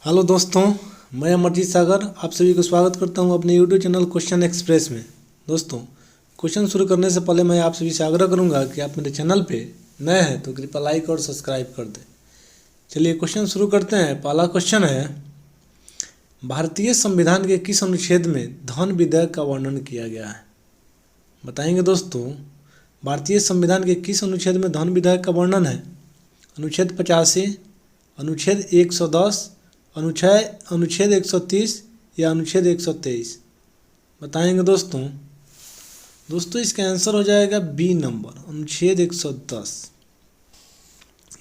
Hello दोस्तों, मैं अमरजीत सागर आप सभी को स्वागत करता हूं अपने यूट्यूब चैनल क्वेश्चन एक्सप्रेस में। दोस्तों, क्वेश्चन शुरू करने से पहले मैं आप सभी से आग्रह करूंगा कि आप मेरे चैनल पे नए हैं तो कृपया लाइक और सब्सक्राइब कर दें। चलिए क्वेश्चन शुरू करते हैं। पहला क्वेश्चन है, भारतीय संविधान के किस अनुच्छेद में धन विधेयक का वर्णन किया गया है? बताएंगे दोस्तों, भारतीय संविधान के किस अनुच्छेद में धन विधेयक का वर्णन है? अनुच्छेद 85, अनुच्छेद 110, अनुच्छेद 130 या अनुच्छेद 123? बताएंगे दोस्तों इसका आंसर हो जाएगा बी नंबर, अनुच्छेद 110।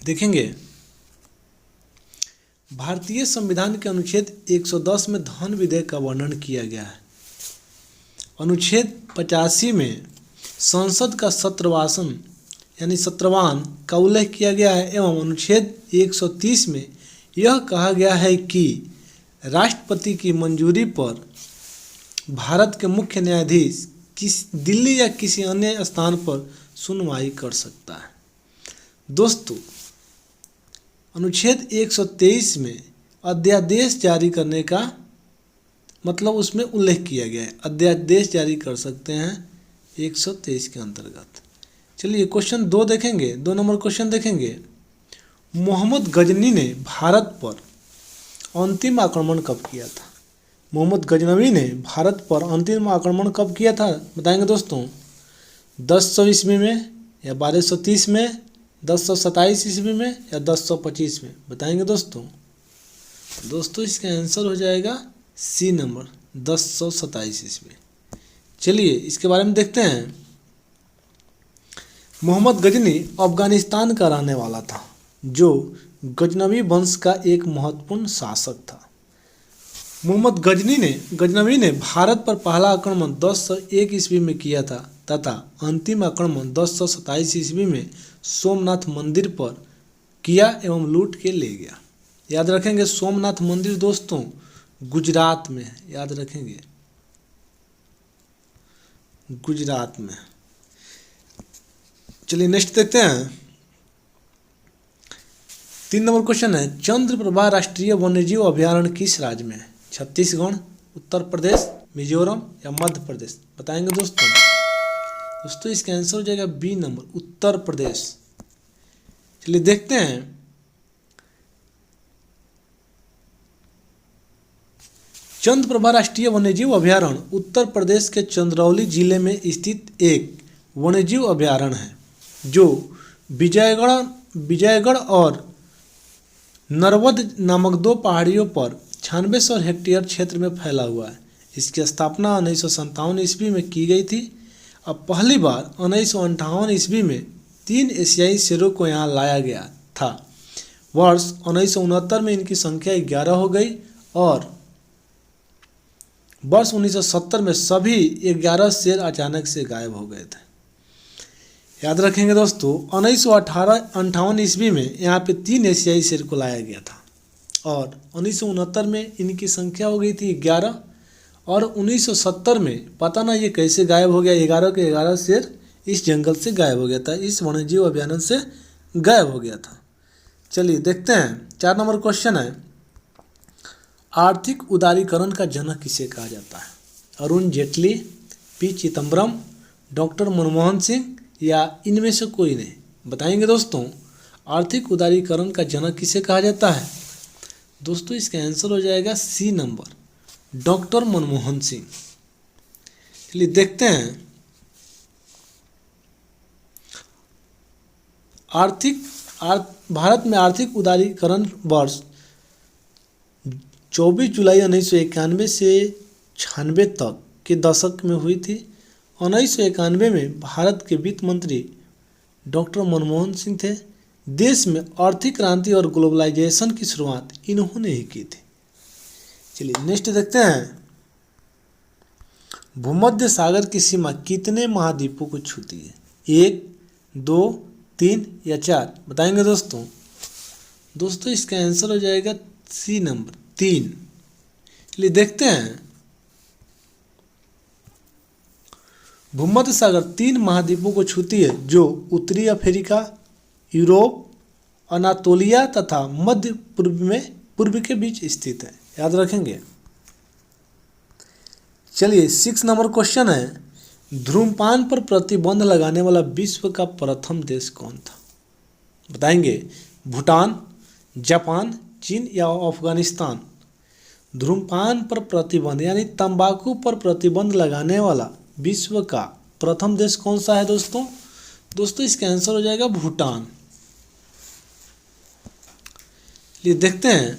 देखेंगे, भारतीय संविधान के अनुच्छेद 110 में धन विधेयक का वर्णन किया गया है। अनुच्छेद 85 में संसद का सत्रवासन यानी सत्रवान का उल्लेख किया गया है एवं अनुच्छेद 130 में यह कहा गया है कि राष्ट्रपति की मंजूरी पर भारत के मुख्य न्यायाधीश दिल्ली या किसी अन्य स्थान पर सुनवाई कर सकता है। दोस्तों, अनुच्छेद 123 में अध्यादेश जारी करने का मतलब उसमें उल्लेख किया गया है, अध्यादेश जारी कर सकते हैं 123 के अंतर्गत। चलिए क्वेश्चन 2 देखेंगे, 2 नंबर क्वेश्चन देखेंगे। मोहम्मद गजनी ने भारत पर अंतिम आक्रमण कब किया था? मोहम्मद गजनवी ने भारत पर अंतिम आक्रमण कब किया था? बताएंगे दोस्तों, 1000 ईस्वी में या 1230 में, 1027 ईस्वी में या 1025 में? बताएंगे दोस्तों इसका आंसर हो जाएगा सी नंबर, 1027 ईस्वी। चलिए इसके बारे में देखते हैं। मोहम्मद गजनी अफगानिस्तान का रहने वाला था, जो गजनवी वंश का एक महत्वपूर्ण शासक था। मोहम्मद गजनवी ने भारत पर पहला आक्रमण 1001 ईस्वी में किया था तथा अंतिम आक्रमण 1027 ईस्वी में सोमनाथ मंदिर पर किया एवं लूट के ले गया। याद रखेंगे, सोमनाथ मंदिर दोस्तों गुजरात में है, याद रखेंगे गुजरात में। चलिए नेक्स्ट देखते हैं। 3 नंबर क्वेश्चन है, चंद्रप्रभा राष्ट्रीय वन्यजीव अभयारण्य किस राज्य में है? छत्तीसगढ़, उत्तर प्रदेश, मिजोरम या मध्य प्रदेश? बताएंगे दोस्तों इसका आंसर हो जाएगा बी नंबर, उत्तर प्रदेश। चलिए देखते हैं। चंद्रप्रभा राष्ट्रीय वन्यजीव अभयारण्य उत्तर प्रदेश के चंदौली जिले में स्थित एक वन्यजीव अभयारण्य है, जो विजयगढ़ और नरवद नामक 2 पहाड़ियों पर 9600 हेक्टेयर क्षेत्र में फैला हुआ है। इसकी स्थापना 1957 ईस्वी में की गई थी। अब पहली बार 1958 ईस्वी में 3 एशियाई शेरों को यहाँ लाया गया था। वर्ष 1969 में इनकी संख्या 11 हो गई और वर्ष 1970 में सभी 11 शेर अचानक से गायब हो गए थे। याद रखेंगे दोस्तों, 1958 ईस्वी में यहाँ पे 3 एशियाई शेर को लाया गया था और 1969 में इनकी संख्या हो गई थी 11 और 1970 में पता ना ये कैसे गायब हो गया, 11 के 11 शेर इस जंगल से गायब हो गया था, इस वन्यजीव अभयारण्य से गायब हो गया था। चलिए देखते हैं। 4 नंबर क्वेश्चन है, आर्थिक उदारीकरण का जनक किसे कहा जाता है? अरुण जेटली, पी चिदम्बरम, डॉक्टर मनमोहन सिंह या इनमें से कोई नहीं? बताएंगे दोस्तों, आर्थिक उदारीकरण का जनक किसे कहा जाता है? दोस्तों इसका आंसर हो जाएगा C number, doctor Manmohan Singh. चलिए देखते हैं। भारत में आर्थिक उदारीकरण वर्ष 24 जुलाई 1991 से 96 तक के दशक में हुई थी। 1991 में भारत के वित्त मंत्री डॉक्टर मनमोहन सिंह थे। देश में आर्थिक क्रांति और ग्लोबलाइजेशन की शुरुआत इन्होंने ही की थी। चलिए नेक्स्ट देखते हैं। भूमध्य सागर की सीमा कितने महाद्वीपों को छूती है? 1, 2, 3 या 4? बताएंगे दोस्तों इसका आंसर हो जाएगा सी नंबर, 3। चलिए देखते हैं। भूमध्य सागर 3 महाद्वीपों को छूती है, जो उत्तरी अफ्रीका, यूरोप, अनातोलिया तथा मध्य पूर्व में पूर्व के बीच स्थित है, याद रखेंगे। चलिए 6 नंबर क्वेश्चन है, धूम्रपान पर प्रतिबंध लगाने वाला विश्व का प्रथम देश कौन था? बताएंगे, भूटान, जापान, चीन या अफगानिस्तान। धूम्रपान पर प्रतिबंध यानी तंबाकू पर प्रतिबंध लगाने वाला विश्व का प्रथम देश कौन सा है दोस्तों? दोस्तों इसका आंसर हो जाएगा भूटान। ये देखते हैं,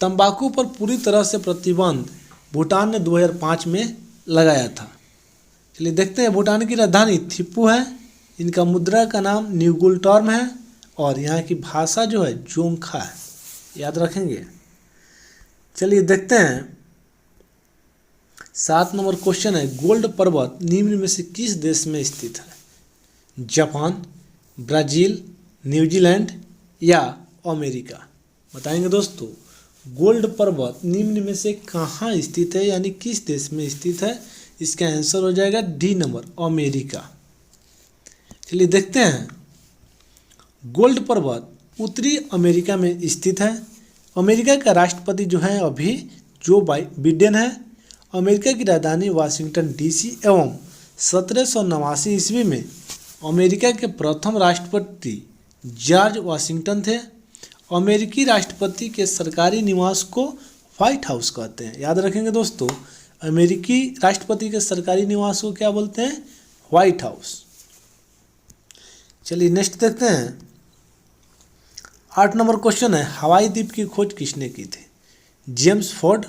तंबाकू पर पूरी तरह से प्रतिबंध भूटान ने 2005 में लगाया था। चलिए देखते हैं, भूटान की राजधानी थिम्पू है, इनका मुद्रा का नाम न्यूगुल टर्म है और यहाँ की भाषा जो है जोंगखा है, याद रखेंगे। चलिए देखते हैं, 7 नंबर क्वेश्चन है, गोल्ड पर्वत निम्न में से किस देश में स्थित है? जापान, ब्राज़ील, न्यूजीलैंड या अमेरिका। बताएंगे दोस्तों, गोल्ड पर्वत निम्न में से कहाँ स्थित है यानी किस देश में स्थित है? इसका आंसर हो जाएगा डी नंबर, अमेरिका। चलिए देखते हैं, गोल्ड पर्वत उत्तरी अमेरिका में स्थित है। अमेरिका का राष्ट्रपति जो है अभी जो बाइडेन है। अमेरिका की राजधानी वाशिंगटन डीसी एवं 1789 ईस्वी में अमेरिका के प्रथम राष्ट्रपति जॉर्ज वाशिंगटन थे। अमेरिकी राष्ट्रपति के सरकारी निवास को व्हाइट हाउस कहते हैं, याद रखेंगे दोस्तों। अमेरिकी राष्ट्रपति के सरकारी निवास को क्या बोलते हैं? White house. चलिए नेक्स्ट देखते हैं, 8 नंबर क्वेश्चन है, हवाई द्वीप की खोज किसने की थी? James Ford,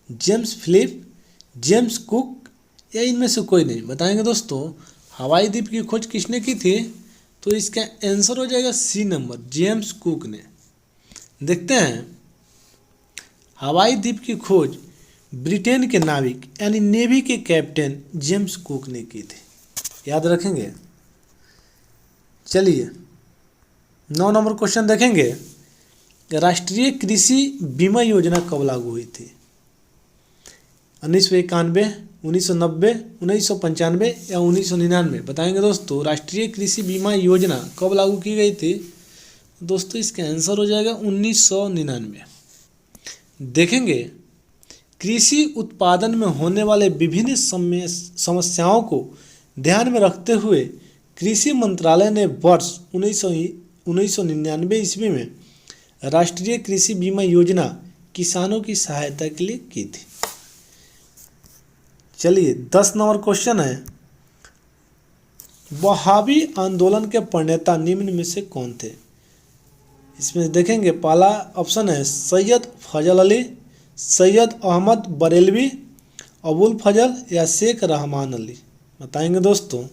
James Philip, James Cook या इनमें से कोई नहीं। बताएंगे दोस्तों, हवाई द्वीप की खोज किसने की थी? तो इसका आंसर हो जाएगा सी नंबर, जेम्स कुक ने। देखते हैं, हवाई द्वीप की खोज ब्रिटेन के नाविक यानी नेवी के कैप्टन जेम्स कुक ने की थी, याद रखेंगे। चलिए 9 नंबर क्वेश्चन देखेंगे, राष्ट्रीय कृषि बीमा योजना कब लागू हुई थी? 1991, 1990, 1995 या 1999। बताएंगे दोस्तों, राष्ट्रीय कृषि बीमा योजना कब लागू की गई थी? दोस्तों इसका आंसर हो जाएगा 1999। देखेंगे, कृषि उत्पादन में होने वाले विभिन्न समस्याओं को ध्यान में रखते हुए कृषि मंत्रालय ने वर्ष 1999 ईस्वी में राष्ट्रीय कृषि बीमा योजना किसानों की सहायता के लिए की थी। चलिए 10 नंबर क्वेश्चन है, वहाबी आंदोलन के प्रणेता निम्न में से कौन थे? इसमें देखेंगे, पहला ऑप्शन है सैयद फजल अली, सैयद अहमद बरेलवी, अबुल फजल या शेख रहमान अली। बताएंगे दोस्तों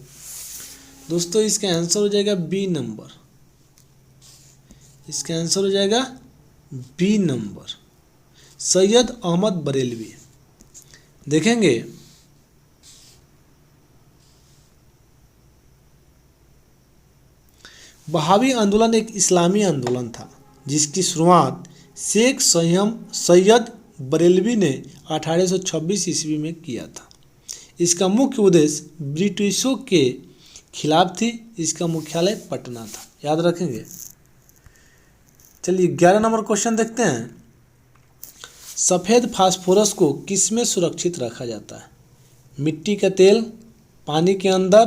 इसका आंसर हो जाएगा बी नंबर। इसका आंसर हो जाएगा बी नंबर, सैयद अहमद बरेलवी। देखेंगे, वहाबी आंदोलन एक इस्लामी आंदोलन था जिसकी शुरुआत शेख सैयद बरेलवी ने 1826 ईस्वी में किया था। इसका मुख्य उद्देश्य ब्रिटिशों के खिलाफ थी। इसका मुख्यालय पटना था, याद रखेंगे। चलिए 11 नंबर क्वेश्चन देखते हैं, सफ़ेद फास्फोरस को किसमें सुरक्षित रखा जाता है? मिट्टी का तेल, पानी के अंदर,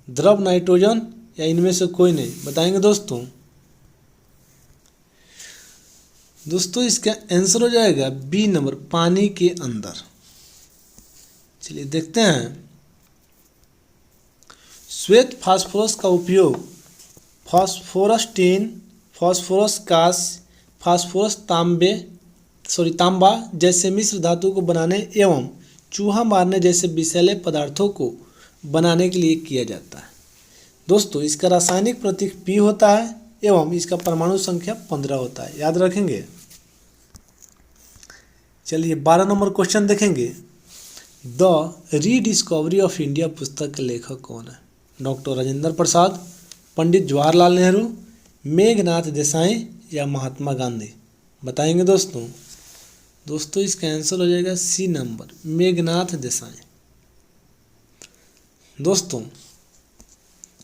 द्रव नाइट्रोजन या इनमें से कोई नहीं। बताएंगे दोस्तों इसका आंसर हो जाएगा बी नंबर, पानी के अंदर। चलिए देखते हैं, श्वेत फास्फोरस का उपयोग फास्फोरस टिन, फास्फोरस कांच, फास्फोरस तांबा जैसे मिश्र धातु को बनाने एवं चूहा मारने जैसे विषैले पदार्थों को बनाने के लिए किया जाता है। दोस्तों इसका रासायनिक प्रतीक P होता है एवं इसका परमाणु संख्या 15 होता है, याद रखेंगे। चलिए 12 नंबर क्वेश्चन देखेंगे, द रीडिस्कवरी ऑफ इंडिया पुस्तक के लेखक कौन है? डॉक्टर राजेंद्र प्रसाद, पंडित जवाहरलाल नेहरू, मेघनाथ देसाई या महात्मा गांधी। बताएंगे दोस्तों इसका आंसर हो जाएगा सी नंबर, मेघनाथ देसाई। दोस्तों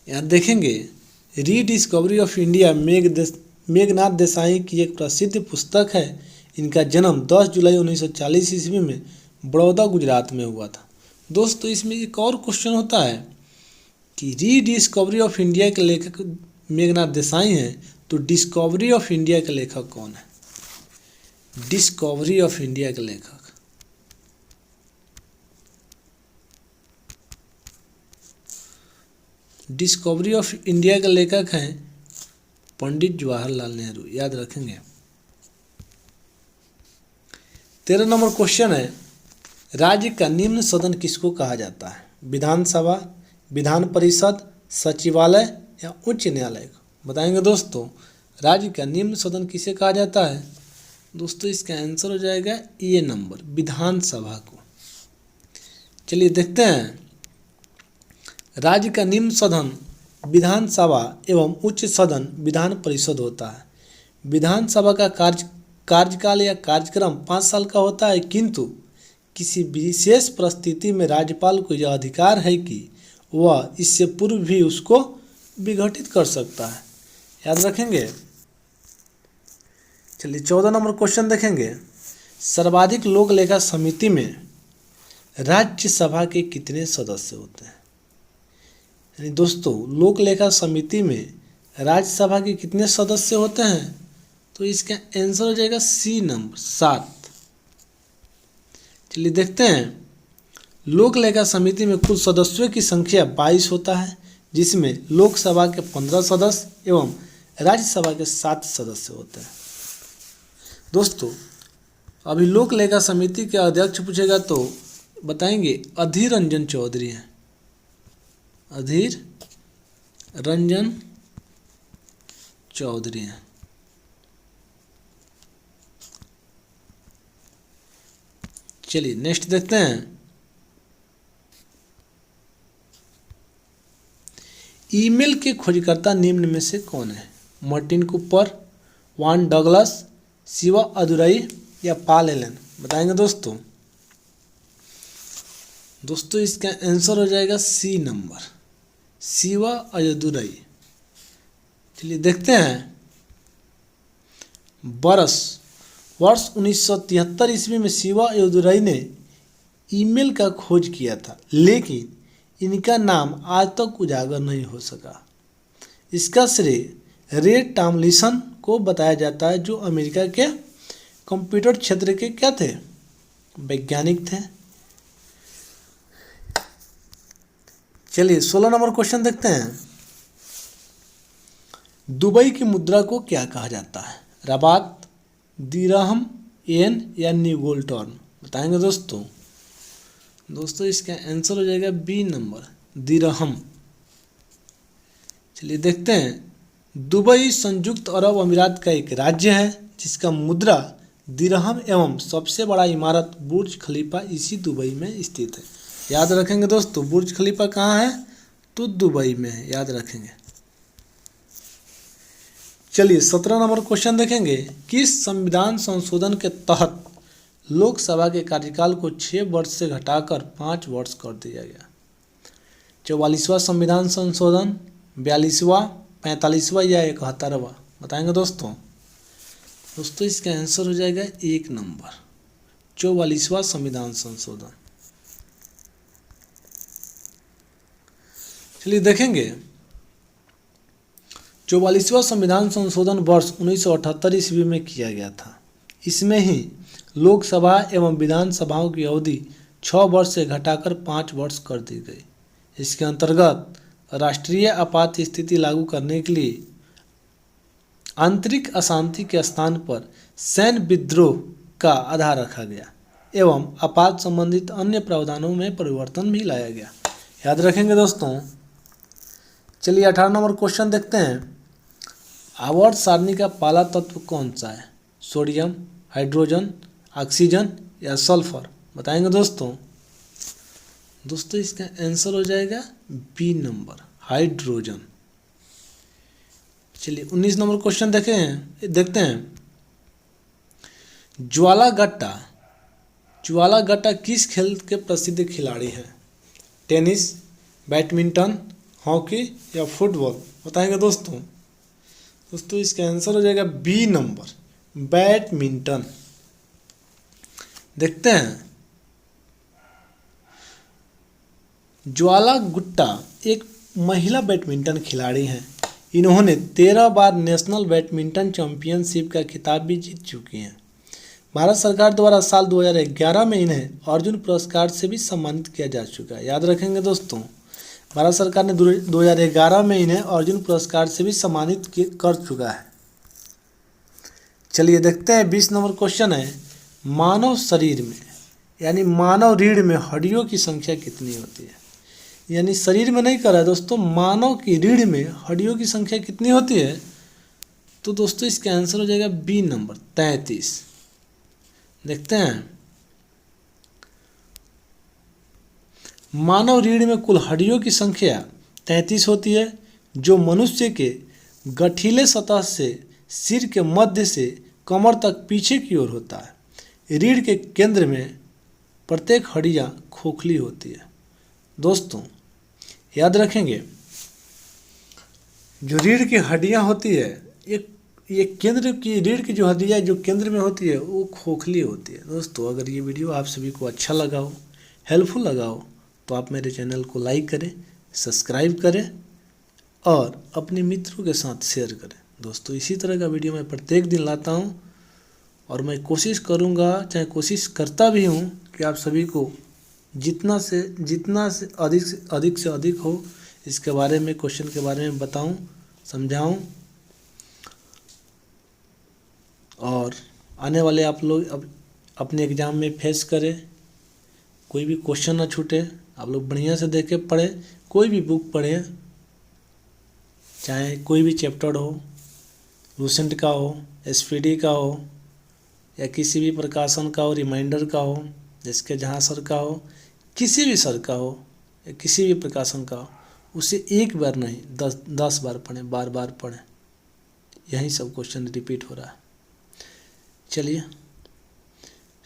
यहाँ देखेंगे, rediscovery of India Meghnath Desai की एक प्रसिद्ध पुस्तक है। इनका जन्म 10 जुलाई 1940 ईस्वी में बड़ौदा गुजरात में हुआ था। दोस्तों इसमें एक और क्वेश्चन होता है कि रीडिस्कवरी ऑफ इंडिया के लेखक मेघनाथ देसाई हैं, तो डिस्कवरी ऑफ इंडिया के लेखक कौन है? डिस्कवरी ऑफ इंडिया के लेखक डिस्कवरी ऑफ इंडिया के लेखक हैं पंडित जवाहरलाल नेहरू, याद रखेंगे। 13 नंबर क्वेश्चन है, राज्य का निम्न सदन किसको कहा जाता है? विधानसभा, विधान परिषद, सचिवालय या उच्च न्यायालय को? बताएंगे दोस्तों, राज्य का निम्न सदन किसे कहा जाता है? दोस्तों इसका आंसर हो जाएगा ए नंबर, विधानसभा को। चलिए देखते हैं, राज्य का निम्न सदन विधानसभा एवं उच्च सदन विधान परिषद होता है। विधानसभा का कार्यकाल या कार्यक्रम 5 साल का होता है, किंतु किसी विशेष परिस्थिति में राज्यपाल को यह अधिकार है कि वह इससे पूर्व भी उसको विघटित कर सकता है, याद रखेंगे। चलिए 14 नंबर क्वेश्चन देखेंगे, सर्वाधिक लोक लेखा समिति में राज्यसभा के कितने सदस्य होते हैं? यानी दोस्तों लोक लेखा समिति में राज्यसभा के कितने सदस्य होते हैं? तो इसका आंसर हो जाएगा सी नंबर, 7। चलिए देखते हैं, लोक लेखा समिति में कुल सदस्यों की संख्या 22 होता है, जिसमें लोकसभा के 15 सदस्य एवं राज्यसभा के 7 सदस्य होते हैं। दोस्तों अभी लोक लेखा समिति के अध्यक्ष पूछेगा तो बताएंगे अधीर रंजन चौधरी हैं, अधीर रंजन चौधरी हैं। चलिए नेक्स्ट देखते हैं, ईमेल के खोजकर्ता निम्न में से कौन है? मार्टिन कूपर, वान डगलस, शिवा अदुरई या पॉल एलन? बताएंगे दोस्तों। दोस्तों इसका आंसर हो जाएगा सी नंबर, शिवा अदुरई। चलिए देखते हैं, वर्ष 1973 ईस्वी में शिवा अदुरई ने ईमेल का खोज किया था, लेकिन इनका नाम आज तक उजागर नहीं हो सका। इसका श्रेय रे टॉमलिंसन को बताया जाता है, जो अमेरिका के कंप्यूटर क्षेत्र के क्या थे? वैज्ञानिक थे। चलिए 16 नंबर क्वेश्चन देखते हैं, दुबई की मुद्रा को क्या कहा जाता है? रबात, दिरहम, येन या न्यू गोल्ड टर्न? बताएंगे दोस्तों। दोस्तों इसका आंसर हो जाएगा बी नंबर, दिरहम। चलिए देखते हैं, दुबई संयुक्त अरब अमीरात का एक राज्य है जिसका मुद्रा दिरहम एवं सबसे बड़ा इमारत बुर्ज खलीफा इसी दुबई में स्थित है, याद रखेंगे दोस्तों। बुर्ज खलीफा कहाँ है? तो दुबई में है, याद रखेंगे। चलिए 17 नंबर क्वेश्चन देखेंगे, किस संविधान संशोधन के तहत लोकसभा के कार्यकाल को 6 वर्ष से घटाकर 5 वर्ष कर दिया गया? 44वां संविधान संशोधन, 42वां, 45वां या 71वां? बताएंगे दोस्तों। दोस्तों इसका आंसर हो जाएगा 1 नंबर, 44वां संविधान संशोधन। चलिए देखेंगे, 44वां संविधान संशोधन वर्ष 1978 ईस्वी में किया गया था। इसमें ही लोकसभा एवं विधानसभाओं की अवधि 6 वर्ष से घटाकर 5 वर्ष कर दी गई। इसके अंतर्गत राष्ट्रीय आपात स्थिति लागू करने के लिए आंतरिक अशांति के स्थान पर सैन्य विद्रोह का आधार रखा गया एवं आपात संबंधित अन्य प्रावधानों में परिवर्तन भी लाया गया, याद रखेंगे दोस्तों। चलिए 18 नंबर क्वेश्चन देखते हैं, आवर्त सारणी का पहला तत्व कौन सा है? सोडियम, हाइड्रोजन, ऑक्सीजन या सल्फर? बताएंगे दोस्तों। दोस्तों इसका आंसर हो जाएगा बी नंबर, हाइड्रोजन। चलिए 19 नंबर क्वेश्चन देखते हैं, ज्वाला गट्टा किस खेल के प्रसिद्ध खिलाड़ी हैं? टेनिस, बैडमिंटन, हॉकी या फुटबॉल? बताएंगे दोस्तों। दोस्तों इसका आंसर हो जाएगा बी नंबर, बैडमिंटन। देखते हैं, ज्वाला गुट्टा एक महिला बैडमिंटन खिलाड़ी हैं। इन्होंने 13 बार नेशनल बैडमिंटन चैंपियनशिप का खिताब भी जीत चुकी हैं। भारत सरकार द्वारा साल 2011 में इन्हें अर्जुन पुरस्कार से भी सम्मानित किया जा चुका है। याद रखेंगे दोस्तों, भारत सरकार ने 2011 में इन्हें अर्जुन पुरस्कार से भी सम्मानित कर चुका है। चलिए देखते हैं 20 नंबर क्वेश्चन है, मानव शरीर में यानी मानव रीढ़ में हड्डियों की संख्या कितनी होती है। यानी शरीर में नहीं कर रहा है दोस्तों, मानव की रीढ़ में हड्डियों की संख्या कितनी होती है। तो दोस्तों इसका आंसर हो जाएगा बी नंबर, 33। देखते हैं, मानव रीढ़ में कुल हड्डियों की संख्या 33 होती है, जो मनुष्य के गठीले सतह से सिर के मध्य से कमर तक पीछे की ओर होता है। रीढ़ के केंद्र में प्रत्येक हड्डियाँ खोखली होती है। दोस्तों याद रखेंगे, जो रीढ़ की हड्डियाँ होती है, ये केंद्र की रीढ़ की जो हड्डियाँ जो केंद्र में होती है वो खोखली होती है। दोस्तों अगर ये वीडियो आप सभी को अच्छा लगा हो, हेल्पफुल लगा हो, तो आप मेरे चैनल को लाइक करें, सब्सक्राइब करें और अपने मित्रों के साथ शेयर करें। दोस्तों इसी तरह का वीडियो मैं प्रत्येक दिन लाता हूँ और मैं कोशिश करूँगा, चाहे कोशिश करता भी हूँ कि आप सभी को जितना से अधिक से अधिक हो इसके बारे में, क्वेश्चन के बारे में बताऊं, समझाऊं और आने वाले आप लोग अब अपने एग्ज़ाम में फेस करें, कोई भी क्वेश्चन ना छूटे। आप लोग बढ़िया से देख के पढ़ें, कोई भी बुक पढ़ें, चाहे कोई भी चैप्टर हो, लूसेंट का हो, एसपीडी का हो या किसी भी प्रकाशन का हो, रिमाइंडर का हो, जिसके जहाँ सर का हो, किसी भी सर का हो या किसी भी प्रकाशन का हो, उसे एक बार नहीं 10 बार पढ़ें, बार बार पढ़ें। यही सब क्वेश्चन रिपीट हो रहा है। चलिए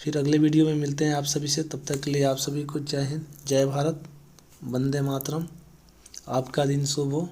फिर अगले वीडियो में मिलते हैं आप सभी से। तब तक के लिए आप सभी को जय हिंद, जय भारत, वंदे मातरम। आपका दिन शुभ हो।